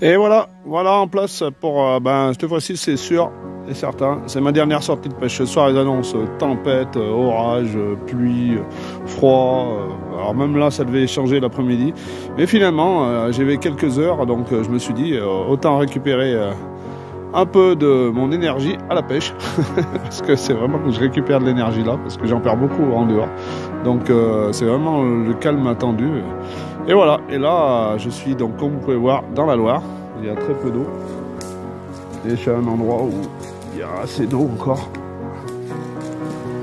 Et voilà, voilà en place pour cette fois-ci, c'est sûr et certain. C'est ma dernière sortie de pêche. Ce soir, ils annoncent tempête, orage, pluie, froid. Alors même là, ça devait changer l'après-midi. Mais finalement, j'avais quelques heures, donc je me suis dit, autant récupérer un peu de mon énergie à la pêche. Parce que c'est vraiment que je récupère de l'énergie là, parce que j'en perds beaucoup en dehors. Donc c'est vraiment le calme attendu. Et voilà, et là je suis donc, comme vous pouvez voir, dans la Loire. Il y a très peu d'eau. Et je suis à un endroit où il y a assez d'eau encore.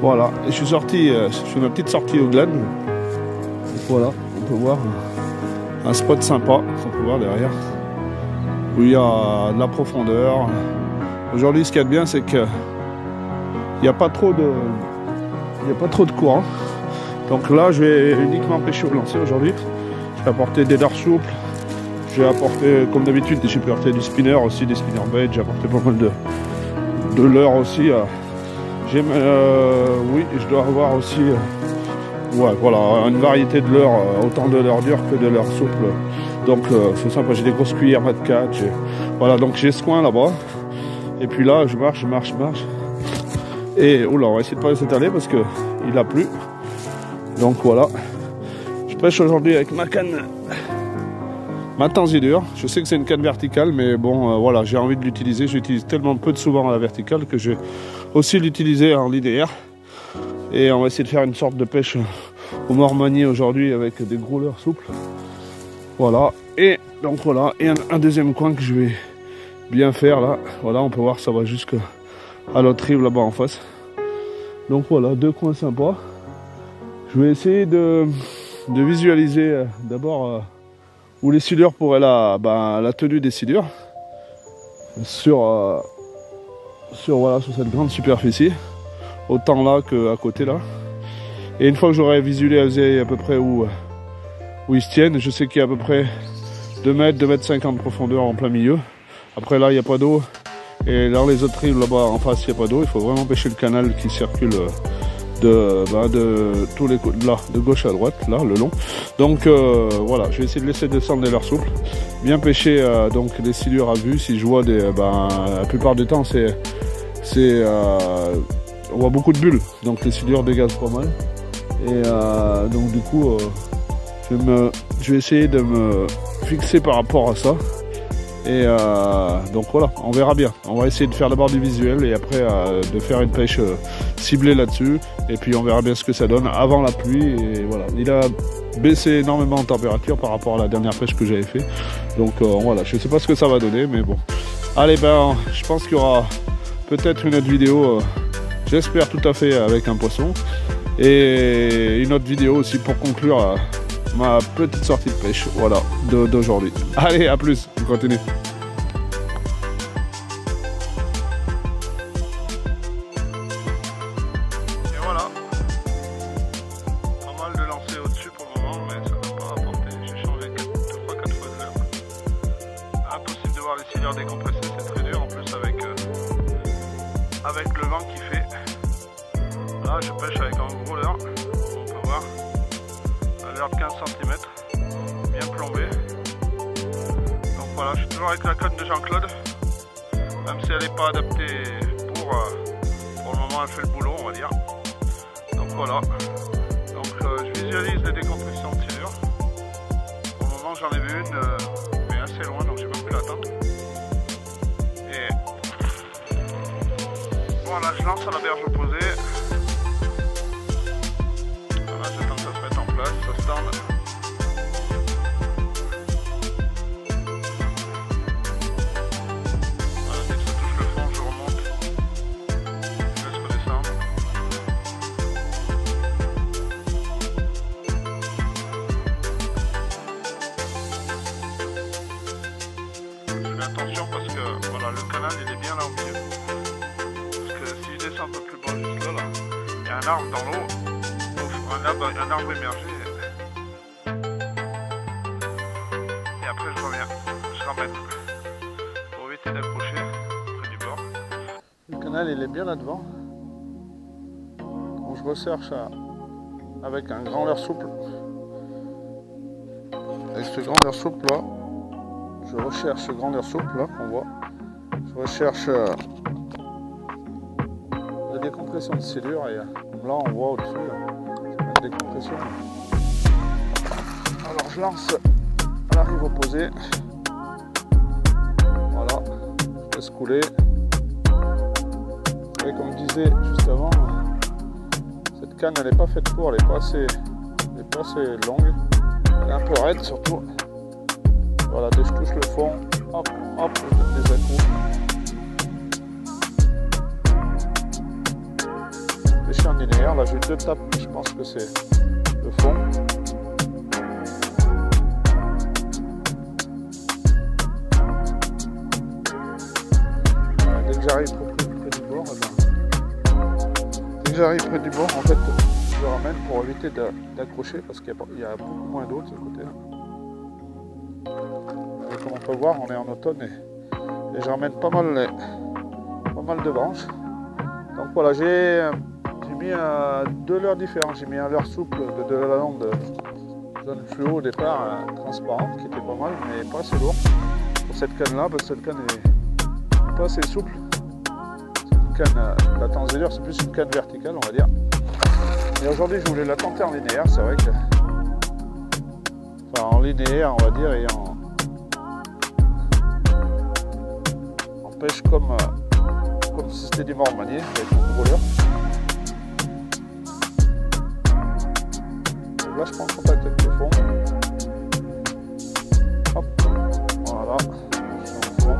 Voilà, et je suis sorti, je fais ma petite sortie au Glen. Voilà, on peut voir un spot sympa, on peut voir derrière, où il y a de la profondeur. Aujourd'hui, ce qu'il y a de bien, c'est que il n'y a pas trop de courant. Donc là, je vais uniquement pêcher au lancer aujourd'hui. Je vais apporter des leurres souples. J'ai apporté, comme d'habitude, j'ai apporté du spinner aussi, des spinner bait. J'ai apporté pas mal de leurres aussi. Oui, je dois avoir aussi ouais, voilà, une variété de leurres, autant de leurres dures que de leurres souples. Donc c'est sympa, j'ai des grosses cuillères Mat 4. Voilà, donc j'ai ce coin là-bas. Et puis là, je marche. Et oula, on va essayer de pas s'étaler parce qu'il a plu. Donc voilà. Je pêche aujourd'hui avec ma canne, ma Tansidure. Je sais que c'est une canne verticale, mais bon, voilà, j'ai envie de l'utiliser. J'utilise tellement peu de souvent à la verticale que je vais aussi l'utiliser en linéaire. Et on va essayer de faire une sorte de pêche au mormonier aujourd'hui avec des gros leurres souples. Voilà. Et donc voilà. Et un deuxième coin que je vais bien faire là. Voilà, on peut voir, ça va jusqu'à l'autre rive là-bas en face. Donc voilà, deux coins sympas. Je vais essayer de visualiser d'abord où les silures pourraient la tenue des silures sur cette grande superficie, autant là qu'à côté là. Et une fois que j'aurai visualisé à peu près où ils se tiennent, je sais qu'il y a à peu près 2 mètres, 2 mètres 50 de profondeur en plein milieu. Après là, il n'y a pas d'eau. Et dans les autres rives là-bas en face, il n'y a pas d'eau. Il faut vraiment pêcher le canal qui circule de tous les côtés, là, de gauche à droite, là, le long. Donc voilà, je vais essayer de laisser descendre des leurres souples. Bien pêcher donc des silures à vue. Si je vois la plupart du temps, on voit beaucoup de bulles. Donc les silures dégagent pas mal. Et donc du coup, je vais essayer de me fixer par rapport à ça. Et donc voilà, on verra bien. On va essayer de faire d'abord du visuel et après de faire une pêche ciblée là-dessus. Et puis on verra bien ce que ça donne avant la pluie. Et voilà, il a baissé énormément en température par rapport à la dernière pêche que j'avais fait. Donc voilà, je ne sais pas ce que ça va donner, mais bon. Allez, je pense qu'il y aura peut-être une autre vidéo, j'espère tout à fait avec un poisson. Et une autre vidéo aussi pour conclure ma petite sortie de pêche, voilà, d'aujourd'hui. Allez, à plus, on continue. Et voilà, pas mal de lancers au-dessus pour le moment, mais ça n'a pas rapporté. J'ai changé 3-4 fois de l'heure. Impossible de voir les silures décompressées, c'est très dur, en plus avec le vent qui fait. Là, je pêche avec un gros leurre, on peut voir. À l'heure de 15 cm, bien plombé. Donc voilà, je suis toujours avec la canne de Jean-Claude, même si elle n'est pas adaptée pour le moment, elle fait le boulot, on va dire. Donc voilà, donc je visualise les décompressions de silures. Pour le moment, j'en ai vu une, mais assez loin, donc j'ai pas pu l'attendre. Et voilà, je lance à la berge opposée. Voilà, j'attends que ça se mette en place, ça se tende. Voilà, dès que ça touche le fond, je remonte. Je laisse redescendre. Je fais attention parce que voilà, le canal il est bien là au milieu. Parce que si je descends un peu plus bas juste là, il y a un arbre dans l'eau. Un arbre émergé. Et après je reviens, je ramène pour éviter d'accrocher près du bord. Le canal il est bien là devant. Donc je recherche avec un grand leurre souple. Avec ce grand leurre souple là, je recherche grandeur souple, là, qu'on voit. Je recherche la décompression de silure, et là, on voit au-dessus, la décompression. Alors, je lance à la rive opposée. Voilà, je laisse couler. Et comme je disais juste avant, cette canne, elle n'est pas faite pour, elle n'est pas assez longue. Elle est un peu raide surtout. Voilà, dès que je touche le fond, hop, hop, je donne des à-coups. Pêcher en linéaire, là j'ai 2 tapes, je pense que c'est le fond. Voilà, dès que j'arrive près du bord, en fait, je ramène pour éviter d'accrocher parce qu'il y a beaucoup moins d'eau de ce côté-là. Comme on peut voir, on est en automne et je ramène pas mal de branches. Donc voilà, j'ai mis 2 leurres différents. J'ai mis un leurre souple de la lande jaune fluo au départ, transparente, qui était pas mal, mais pas assez lourd pour cette canne là, parce que cette canne est pas assez souple. C'est une canne, la Tanzélure, c'est plus une canne verticale, on va dire. Et aujourd'hui, je voulais la tenter en linéaire, c'est vrai que. Enfin, en linéaire, on va dire, et en pêche comme si c'était du mormanier avec mon gros leurre. Donc là je prends contact avec le fond. Hop, voilà, je suis en fond.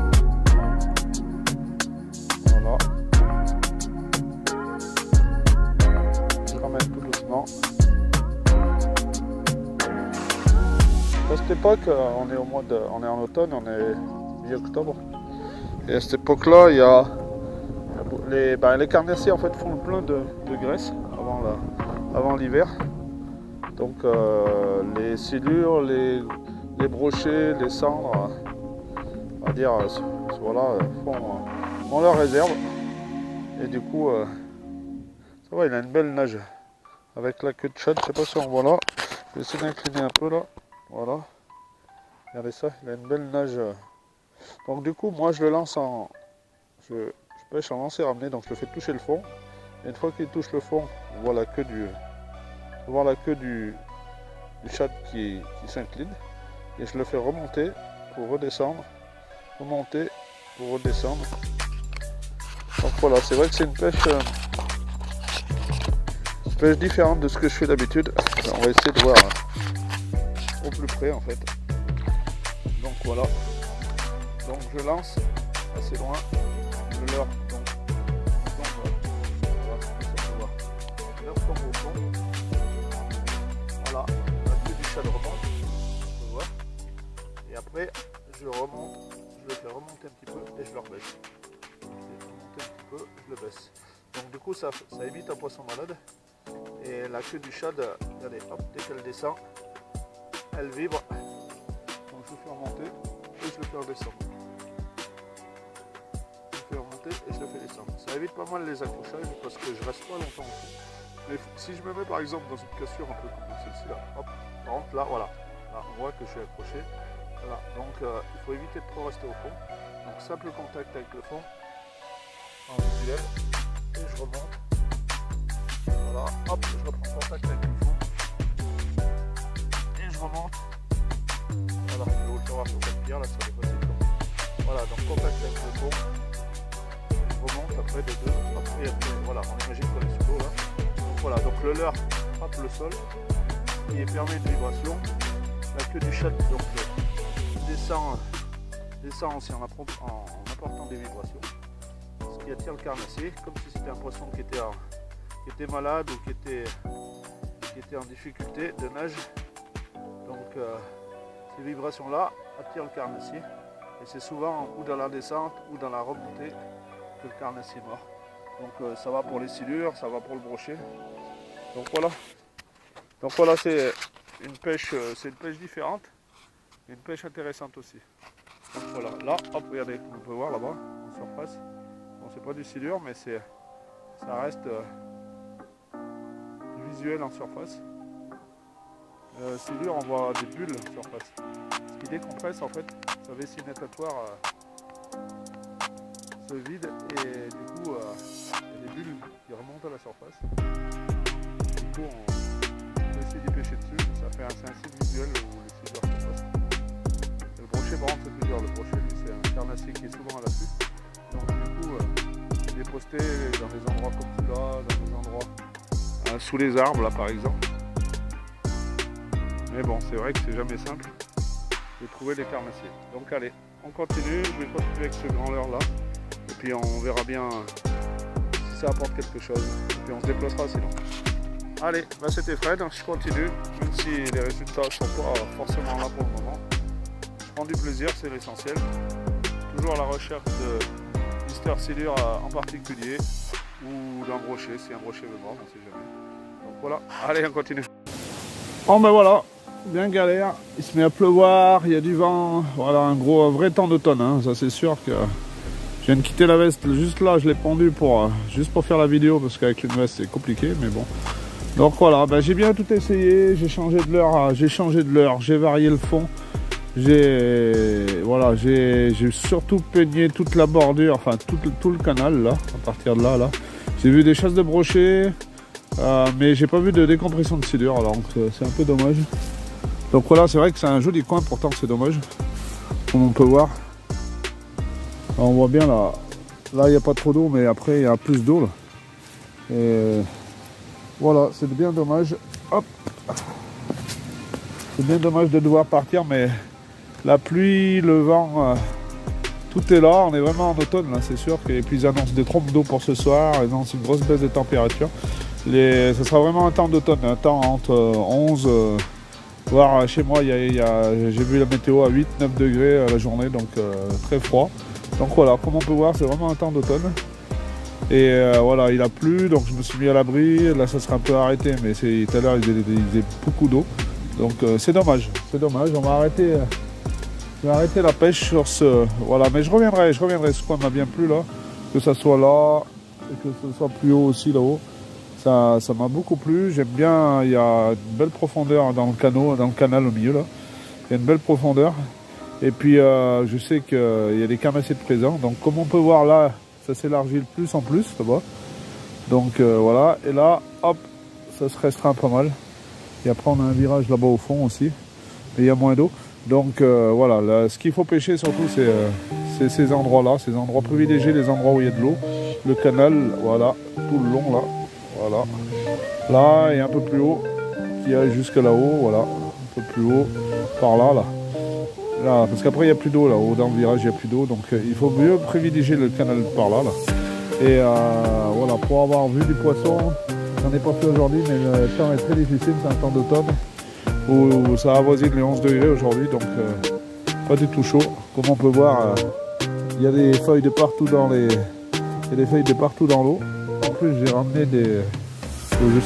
Voilà. Je ramène tout doucement. À cette époque, on est en automne, on est mi-octobre. Et à cette époque-là, il y a les carnassiers en fait font le plein de graisse avant l'hiver. Donc les silures, les brochets, les cendres, on va dire, voilà, font leur réserve. Et du coup, ça va, il a une belle nage avec la queue de chat. Je sais pas si on voit là. Je vais essayer d'incliner un peu là. Voilà. Regardez ça, il a une belle nage. Donc du coup, moi je le lance je pêche en lancer ramené, donc je le fais toucher le fond. Et une fois qu'il touche le fond, on voit la queue du chat qui s'incline. Et je le fais remonter pour redescendre. Remonter pour redescendre. Donc voilà, c'est vrai que c'est une pêche différente de ce que je fais d'habitude. On va essayer de voir au plus près en fait. Donc voilà. Donc je lance assez loin, le leurre tombe au fond. Voilà, la queue du chat remonte, on peut voir. Et après je le fais remonter un petit peu et je le rebaisse. Je le fais remonter un petit peu, je le baisse. Donc du coup ça évite un poisson malade. Et la queue du chat, regardez, hop, dès qu'elle descend, elle vibre. Donc je le fais remonter et je le fais redescendre. Et je le fais descendre. Ça évite pas mal les accrochages parce que je reste pas longtemps au fond. Mais si je me mets par exemple dans une cassure un peu comme celle-ci là, hop, par contre là, voilà, là on voit que je suis accroché. Voilà, donc il faut éviter de trop rester au fond. Donc simple contact avec le fond, en visuel, et je remonte. Voilà, hop, je reprends contact avec le fond, et je remonte. Voilà, je vais vous le faire voir sur cette pierre là, sur les facile. Voilà, donc contact avec le fond. Remonte après de deux, après, voilà, on imagine qu'on est sous l'eau là. Donc voilà, donc le leurre frappe le sol, qui permet une vibration. La queue du chat donc descend aussi en apportant des vibrations, ce qui attire le carnassier, comme si c'était un poisson qui était malade ou qui était en difficulté de nage. Donc ces vibrations là attirent le carnassier, et c'est souvent ou dans la descente ou dans la remontée que le carnassier mord. Donc ça va pour les silures, ça va pour le brochet. Donc voilà, c'est une pêche différente, et une pêche intéressante aussi. Donc voilà, là, hop, regardez, on peut voir là-bas, en surface. Bon, c'est pas du silure, mais ça reste visuel en surface. Silure, on voit des bulles en surface. Ce qui décompresse, en fait, sa vessie natatoire se vide et du coup, il y a des bulles qui remontent à la surface. Du coup, on peut essayer d'y pêcher dessus. C'est un signe visuel où les silures se passent. Le brochet, par contre, c'est plus dur. Le brochet, lui, c'est un carnassier qui est souvent à l'affût. Donc, du coup, il est posté dans des endroits comme celui-là, dans des endroits sous les arbres, là, par exemple. Mais bon, c'est vrai que c'est jamais simple de trouver des carnassiers. Donc, allez, on continue. Je vais continuer avec ce grand leurre là. Et puis, on verra bien si ça apporte quelque chose. Et puis, on se déplacera sinon. Allez, bah c'était Fred, je continue, même si les résultats ne sont pas forcément là pour le moment. Je prends du plaisir, c'est l'essentiel. Toujours à la recherche de Mister Silure en particulier, ou d'un brochet, si un brochet veut voir, on ne sait jamais. Donc voilà, allez, on continue. Bon ben voilà, bien galère, il se met à pleuvoir, il y a du vent, voilà, un vrai temps d'automne, hein. Ça c'est sûr que... Je viens de quitter la veste, juste là je l'ai pendue juste pour faire la vidéo, parce qu'avec une veste c'est compliqué, mais bon. Donc voilà, ben j'ai bien tout essayé, j'ai changé de leurre, j'ai varié le fond, j'ai surtout peigné toute la bordure, enfin tout le canal là, à partir de là. J'ai vu des chasses de brochets, mais j'ai pas vu de décompression de silure, alors c'est un peu dommage. Donc voilà, c'est vrai que c'est un joli coin, pourtant c'est dommage, comme on peut voir. Alors, on voit bien là il n'y a pas trop d'eau, mais après il y a plus d'eau là. Et voilà, c'est bien dommage. Hop, c'est bien dommage de devoir partir, mais la pluie, le vent, tout est là. On est vraiment en automne là, c'est sûr. Et puis ils annoncent des trompes d'eau pour ce soir, ils annoncent une grosse baisse de température. Ce sera vraiment un temps d'automne, un temps entre 11, voire chez moi, j'ai vu la météo à 8-9 degrés la journée, donc très froid. Donc voilà, comme on peut voir, c'est vraiment un temps d'automne. Et voilà, il a plu, donc je me suis mis à l'abri. Là, ça sera un peu arrêté, mais tout à l'heure, il faisait beaucoup d'eau. Donc c'est dommage, On va arrêter, je vais arrêter la pêche sur ce... Voilà, mais je reviendrai. Ce coin m'a bien plu là. Que ça soit là, et que ce soit plus haut aussi là-haut. Ça m'a beaucoup plu. J'aime bien, il y a une belle profondeur dans le canal au milieu là. Il y a une belle profondeur. Et puis, je sais qu'il y a des carnassiers de présents. Donc, comme on peut voir là, ça s'élargit de plus en plus là-bas. Donc voilà, et là, hop, ça se restreint pas mal. Et après, on a un virage là-bas au fond aussi. Mais il y a moins d'eau. Donc voilà, là, ce qu'il faut pêcher surtout, c'est ces endroits-là, ces endroits privilégiés, les endroits où il y a de l'eau. Le canal, voilà, tout le long là. Voilà. Là, et un peu plus haut, qui a jusque là-haut, voilà. Un peu plus haut, par là, là, parce qu'après il n'y a plus d'eau là-haut, dans le virage il n'y a plus d'eau, donc il faut mieux privilégier le canal par là. Et voilà, pour avoir vu du poisson, j'en ai pas fait aujourd'hui, mais le temps est très difficile, c'est un temps d'automne où ça avoisine les 11 degrés aujourd'hui, donc pas du tout chaud. Comme on peut voir, il y a des feuilles de partout dans l'eau. En plus j'ai ramené je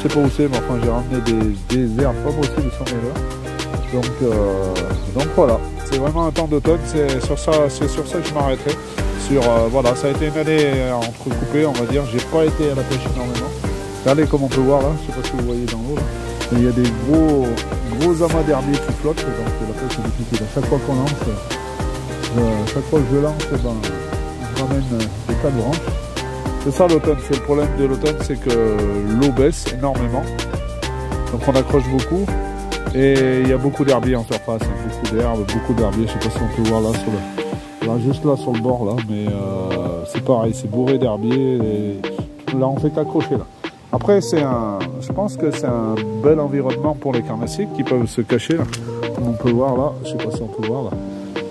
sais pas où c'est, mais enfin j'ai ramené des herbes pas possibles sur mes leurres. Donc voilà. C'est vraiment un temps d'automne, c'est sur ça que je m'arrêterai. Voilà, ça a été une année entrecoupée, on va dire. J'ai pas été à la pêche énormément. Regardez comme on peut voir là, je sais pas si vous voyez dans l'eau là. Il y a des gros amas d'herbiers qui flottent, donc la pêche est difficile. À chaque fois qu'on lance, chaque fois que je lance, je ramène des tas de branches. C'est ça l'automne, c'est le problème de l'automne, c'est que l'eau baisse énormément. Donc on accroche beaucoup. Et il y a beaucoup d'herbiers en surface, beaucoup d'herbiers, je sais pas si on peut voir là, juste là sur le bord là, mais c'est pareil, c'est bourré d'herbiers, et là on fait qu'accrocher là. Après je pense que c'est un bel environnement pour les carnassiers qui peuvent se cacher là, comme on peut voir là, je sais pas si on peut voir là,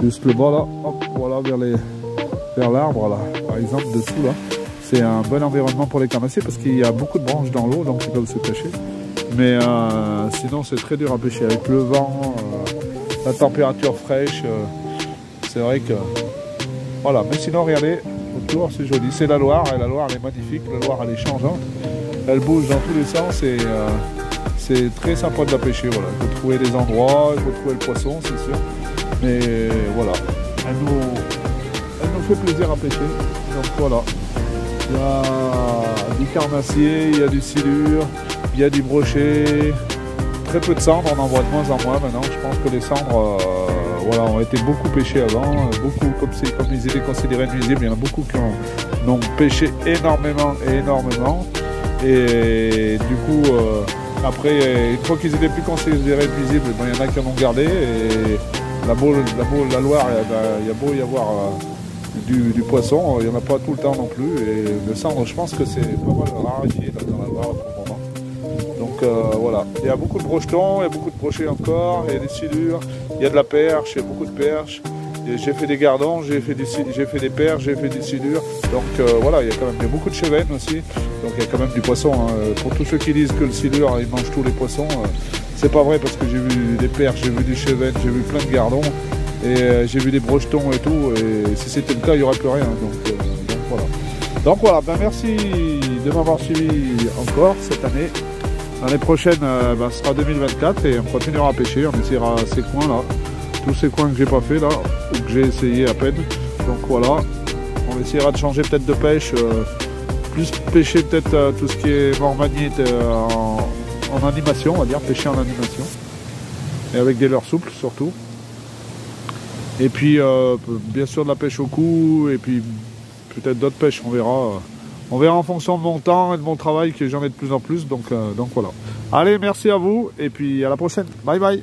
juste le bas là, hop, voilà vers l'arbre là, par exemple dessous là, c'est un bon environnement pour les carnassiers parce qu'il y a beaucoup de branches dans l'eau, donc ils peuvent se cacher. Mais sinon c'est très dur à pêcher avec le vent, la température fraîche, c'est vrai que voilà. Mais sinon regardez autour, c'est joli, c'est la Loire, et la Loire elle est magnifique, la Loire elle est changeante, elle bouge dans tous les sens et c'est très sympa de la pêcher. Voilà, il faut trouver des endroits, il faut trouver le poisson, c'est sûr, mais voilà, elle nous fait plaisir à pêcher. Donc voilà, il y a du carnassier, il y a du silure, il y a du brochet, très peu de cendres, on en voit de moins en moins maintenant. Je pense que les cendres, voilà, ont été beaucoup pêchés avant, beaucoup comme ils étaient considérés nuisibles, il y en a beaucoup qui ont pêché énormément. Et du coup, après, une fois qu'ils étaient plus considérés nuisibles, ben, il y en a qui en ont gardé. Et la Loire, il y a beau y avoir du poisson, il n'y en a pas tout le temps non plus. Et le cendre, je pense que c'est pas mal raréfié dans la Loire pour le moment. Donc voilà, il y a beaucoup de brochetons, il y a beaucoup de brochets encore, il y a des silures, il y a de la perche, il y a beaucoup de perches. J'ai fait des gardons, j'ai fait des perches, j'ai fait des silures. Donc voilà, il y a beaucoup de chevennes aussi. Donc il y a quand même du poisson. Hein. Pour tous ceux qui disent que le silure, il mange tous les poissons, c'est pas vrai parce que j'ai vu des perches, j'ai vu du chevenne, j'ai vu plein de gardons. Et j'ai vu des brochetons et tout. Et si c'était le cas, il n'y aurait plus rien. Donc voilà. Donc voilà, ben, merci de m'avoir suivi encore cette année. L'année prochaine, ce sera 2024 et on continuera à pêcher. On essaiera ces coins-là. Tous ces coins que j'ai pas fait là, ou que j'ai essayé à peine. Donc voilà, on essaiera de changer peut-être de pêche, plus pêcher peut-être tout ce qui est mormagnite en animation, on va dire, pêcher en animation. Et avec des leurres souples surtout. Et puis bien sûr de la pêche au cou, et puis peut-être d'autres pêches, on verra. On verra en fonction de mon temps et de mon travail que j'en ai de plus en plus. Donc voilà. Allez, merci à vous et puis à la prochaine. Bye bye.